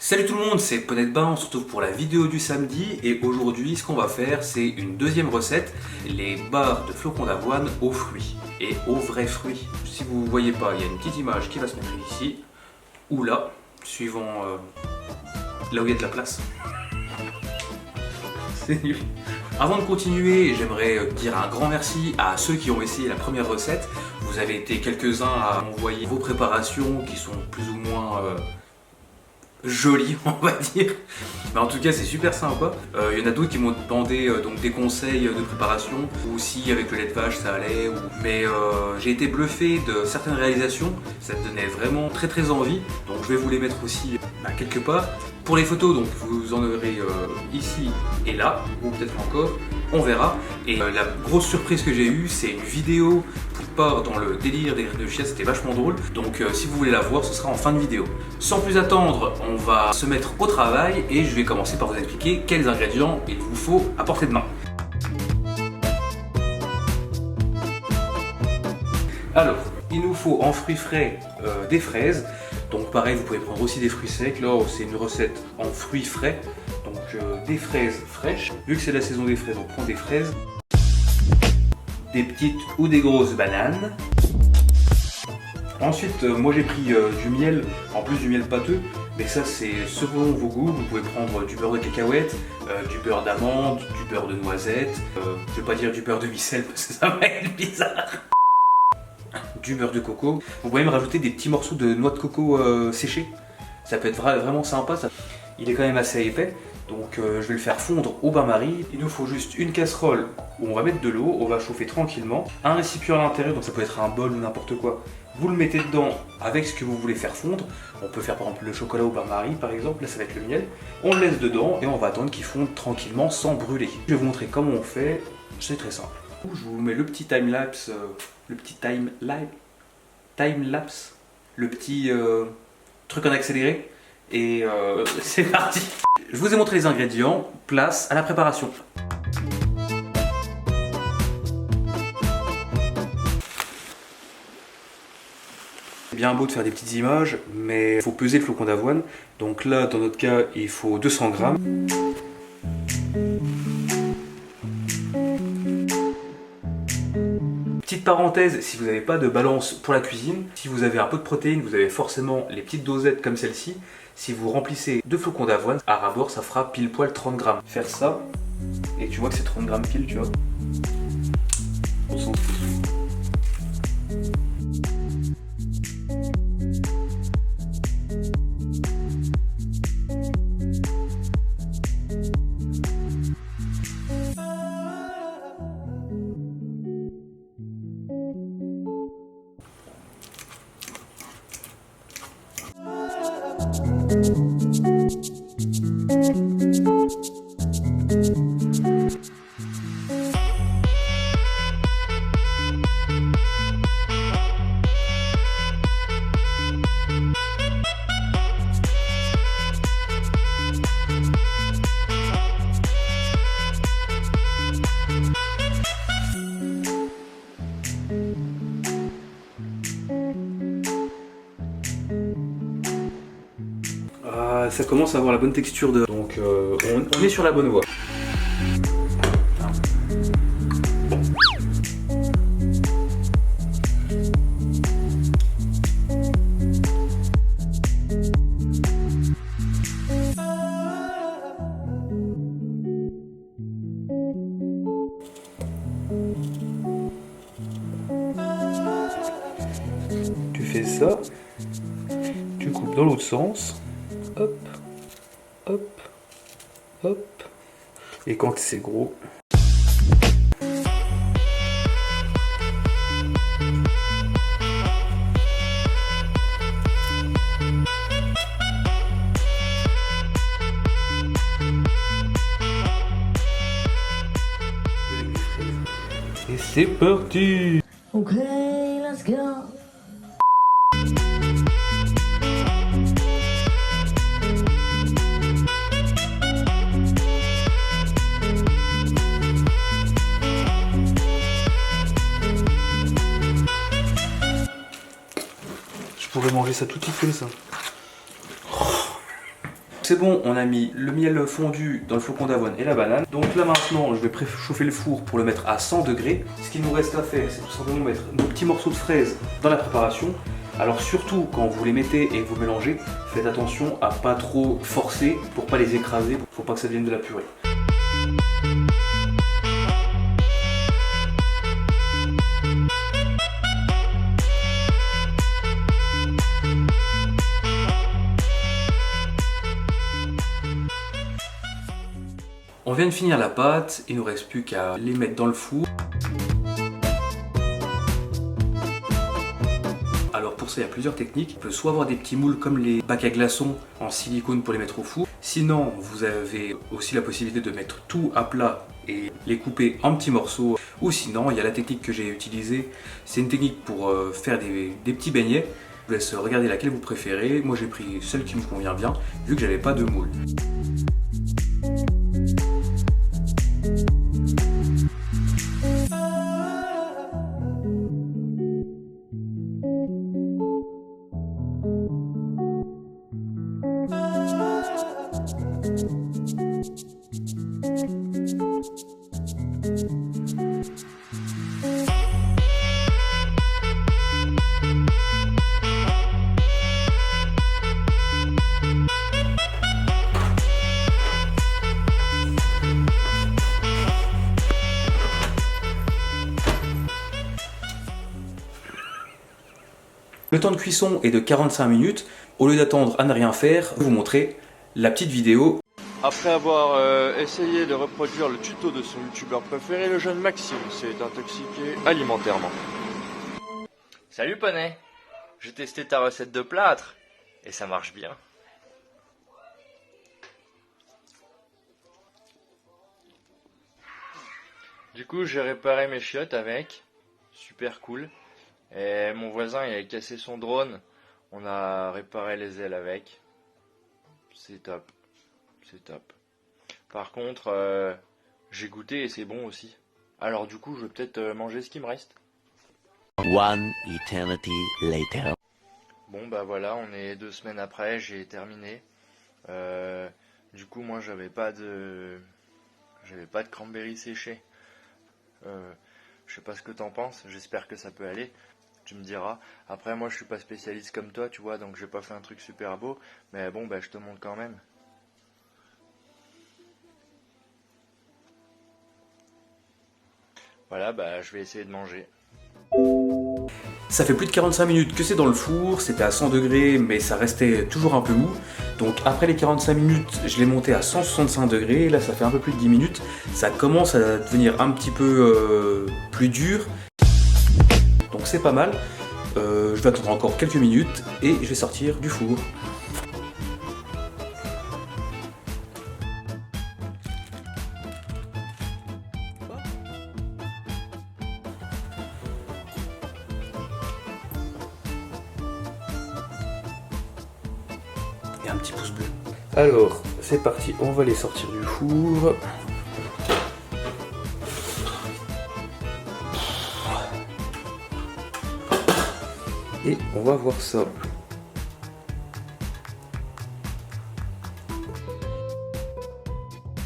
Salut tout le monde, c'est Ponetba, on se retrouve pour la vidéo du samedi et aujourd'hui ce qu'on va faire c'est une deuxième recette, les barres de flocons d'avoine aux fruits et aux vrais fruits. Si vous ne voyez pas, il y a une petite image qui va se mettre ici ou là, suivant là où il y a de la place. C'est nul. Avant de continuer, j'aimerais dire un grand merci à ceux qui ont essayé la première recette. Vous avez été quelques-uns à m'envoyer vos préparations qui sont plus ou moins jolies, on va dire. Mais en tout cas, c'est super sympa. Il y en a d'autres qui m'ont demandé donc des conseils de préparation, ou si avec le lait de vache ça allait. Mais j'ai été bluffé de certaines réalisations. Ça me donnait vraiment très envie. Donc je vais vous les mettre aussi quelque part. Pour les photos, donc vous en aurez ici et là, ou peut-être encore, on verra. Et la grosse surprise que j'ai eue, c'est une vidéo qui part dans le délire des graines de chia, c'était vachement drôle. Donc si vous voulez la voir, ce sera en fin de vidéo. Sans plus attendre, on va se mettre au travail et je vais commencer par vous expliquer quels ingrédients il vous faut à portée de main. Alors, il nous faut en fruits frais des fraises. Donc pareil, vous pouvez prendre aussi des fruits secs. Là, c'est une recette en fruits frais. Donc des fraises fraîches. Vu que c'est la saison des fraises, on prend des fraises. Des petites ou des grosses bananes. Ensuite, moi j'ai pris du miel, en plus du miel pâteux. Mais ça, c'est selon vos goûts. Vous pouvez prendre du beurre de cacahuète, du beurre d'amande, du beurre de noisette. Je vais pas dire du beurre de micelle parce que ça va être bizarre. Du beurre de coco. Vous pouvez même rajouter des petits morceaux de noix de coco séchés. Ça peut être vraiment sympa. Il est quand même assez épais. Donc je vais le faire fondre au bain-marie. Il nous faut juste une casserole où on va mettre de l'eau. On va chauffer tranquillement. Un récipient à l'intérieur, donc ça peut être un bol ou n'importe quoi. Vous le mettez dedans avec ce que vous voulez faire fondre. On peut faire par exemple le chocolat au bain-marie par exemple. Là ça va être le miel. On le laisse dedans et on va attendre qu'il fonde tranquillement sans brûler. Je vais vous montrer comment on fait. C'est très simple. Je vous mets le petit time-lapse, le petit time-lapse, le petit truc en accéléré, et c'est parti. Je vous ai montré les ingrédients, place à la préparation. C'est bien beau de faire des petites images, mais il faut peser le flocon d'avoine. Donc là, dans notre cas, il faut 200 grammes. Petite parenthèse, si vous n'avez pas de balance pour la cuisine, si vous avez un peu de protéines, vous avez forcément les petites dosettes comme celle-ci. Si vous remplissez 2 flocons d'avoine, à rabord ça fera pile poil 30 grammes. Faire ça, et tu vois que c'est 30 grammes pile, tu vois. On s'en fout. Ça commence à avoir la bonne texture de... Donc on est sur la bonne voie. Tu fais ça, tu coupes dans l'autre sens. Hop, hop, hop. Et quand c'est gros, et c'est parti. Okay, let's go. pourrais manger ça tout de suite comme ça. c'est bon, on a mis le miel fondu dans le flocon d'avoine et la banane. Donc là maintenant, je vais préchauffer le four pour le mettre à 100 degrés. Ce qu'il nous reste à faire, c'est tout simplement mettre nos petits morceaux de fraises dans la préparation. Alors surtout, quand vous les mettez et vous mélangez, faites attention à pas trop forcer pour pas les écraser, faut pas que ça devienne de la purée. On vient de finir la pâte, il ne nous reste plus qu'à les mettre dans le four. Alors pour ça il y a plusieurs techniques. On peut soit avoir des petits moules comme les bacs à glaçons en silicone pour les mettre au four. Sinon vous avez aussi la possibilité de mettre tout à plat et les couper en petits morceaux. Ou sinon il y a la technique que j'ai utilisée. C'est une technique pour faire des petits beignets. Je vous laisse regarder laquelle vous préférez. Moi j'ai pris celle qui me convient bien vu que j'avais pas de moule. Le temps de cuisson est de 45 minutes. Au lieu d'attendre à ne rien faire, je vais vous montrer la petite vidéo. Après avoir essayé de reproduire le tuto de son youtubeur préféré, le jeune Maxime s'est intoxiqué alimentairement. Salut Poney, j'ai testé ta recette de plâtre et ça marche bien. Du coup j'ai réparé mes chiottes avec, super cool. Et mon voisin il a cassé son drone, on a réparé les ailes avec. C'est top, c'est top. Par contre, j'ai goûté et c'est bon aussi. Alors du coup je vais peut-être manger ce qui me reste. One eternity later. Bon bah voilà, on est 2 semaines après, j'ai terminé. Du coup moi j'avais pas de cranberry séché. Je sais pas ce que t'en penses, j'espère que ça peut aller. Tu me diras. Après moi je suis pas spécialiste comme toi, tu vois, donc j'ai pas fait un truc super beau, mais bon bah je te montre quand même. Voilà, bah je vais essayer de manger. Ça fait plus de 45 minutes que c'est dans le four, c'était à 100 degrés mais ça restait toujours un peu mou. Donc après les 45 minutes, je l'ai monté à 165 degrés, là ça fait un peu plus de 10 minutes. Ça commence à devenir un petit peu plus dur. Donc c'est pas mal. Je vais attendre encore quelques minutes et je vais sortir du four. Et un petit pouce bleu. Alors, c'est parti, on va les sortir du four. Et on va voir ça.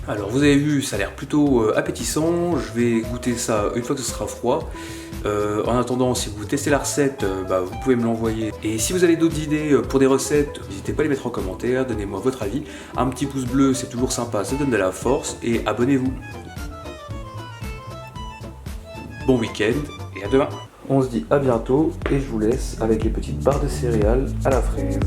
Alors vous avez vu, ça a l'air plutôt appétissant. Je vais goûter ça une fois que ce sera froid. En attendant, si vous testez la recette, vous pouvez me l'envoyer. Et si vous avez d'autres idées pour des recettes, n'hésitez pas à les mettre en commentaire, donnez-moi votre avis. Un petit pouce bleu, c'est toujours sympa, ça donne de la force. Et abonnez-vous. Bon week-end et à demain. On se dit à bientôt et je vous laisse avec les petites barres de céréales à la fraise.